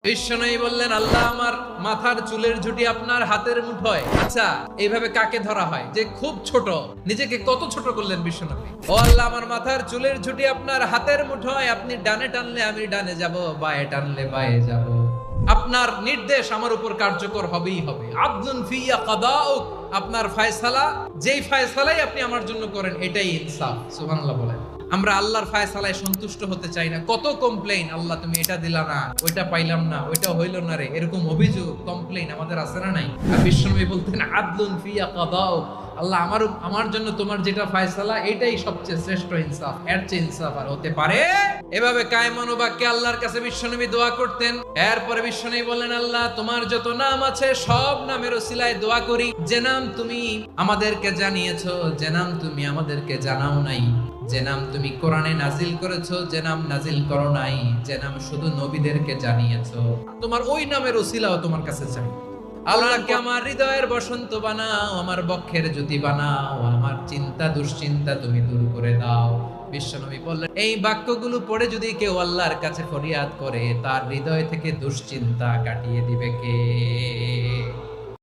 বিশ্বনবী বললেন, আল্লাহ আমার মাথার চুলের ঝুঁটি আপনার হাতের মুঠোয়। আচ্ছা, এইভাবে কাকে ধরা হয় যে খুব ছোট? নিজেকে কত ছোট করলেন বিশ্বনবী। ও আল্লাহ, আমার মাথার চুলের ঝুঁটি আপনার হাতের মুঠোয়, আপনি ডানে টানলে আমি ডানে যাব, বায়ে টানলে বায়ে যাব। আপনার নির্দেশ আমার উপর কার্যকর হবেই হবে। আদলুন ফিয়া কাদাউক, আপনার ফয়সালা, যেই ফয়সালাই আপনি আমার জন্য করেন এটাই ইনসাফ। সুবহানাল্লাহ বলেন। আমরা আল্লাহর ফায়সালায় সন্তুষ্ট হতে চাই না। কত কমপ্লেইন, আল্লাহ তুমি এটা দিলা না, ওইটা পাইলাম না, ওইটা হইল না রে, এরকম অভিযোগ কমপ্লেইন আমাদের আছে না নাই? আর বিশ্বনবী বলতেন, আদলুন ফিয়া কাদাউ, আল্লাহ আমার জন্য তোমার যেটা ফায়সালা এটাই সবচেয়ে শ্রেষ্ঠ ইনসাফ, এর চেয়ে ইনসাফ আর হতে পারে? এভাবে কায়মান বাক্যে আল্লাহর কাছে বিশ্বনবী দোয়া করতেন। এরপরে বিশ্বনবী বললেন, আল্লাহ তোমার যত নাম আছে সব নামের ওসিলায় দোয়া করি, যে নাম তুমি আমাদেরকে জানিয়েছো, যে নাম তুমি আমাদেরকে জানাও নাই, যে নাম তুমি কোরআনে নাজিল করেছো, যে নাম নাজিল করো নাই, যে নাম শুধু নবীদেরকে জানিয়েছো, তোমার ওই নামের ওসিলাও তোমার কাছে চাই। আল্লাহকে আমার হৃদয়ের বসন্ত বানাও, আমার বক্ষের জ্যোতি বানাও, আমার চিন্তা দুশ্চিন্তা তুমি দূর করে দাও। বিশ্বনবী বললেন, এই বাক্যগুলো পড়ে যদি কেউ আল্লাহর কাছে ফরিয়াদ করে, তার হৃদয় থেকে দুশ্চিন্তা কাটিয়ে দিবে কে?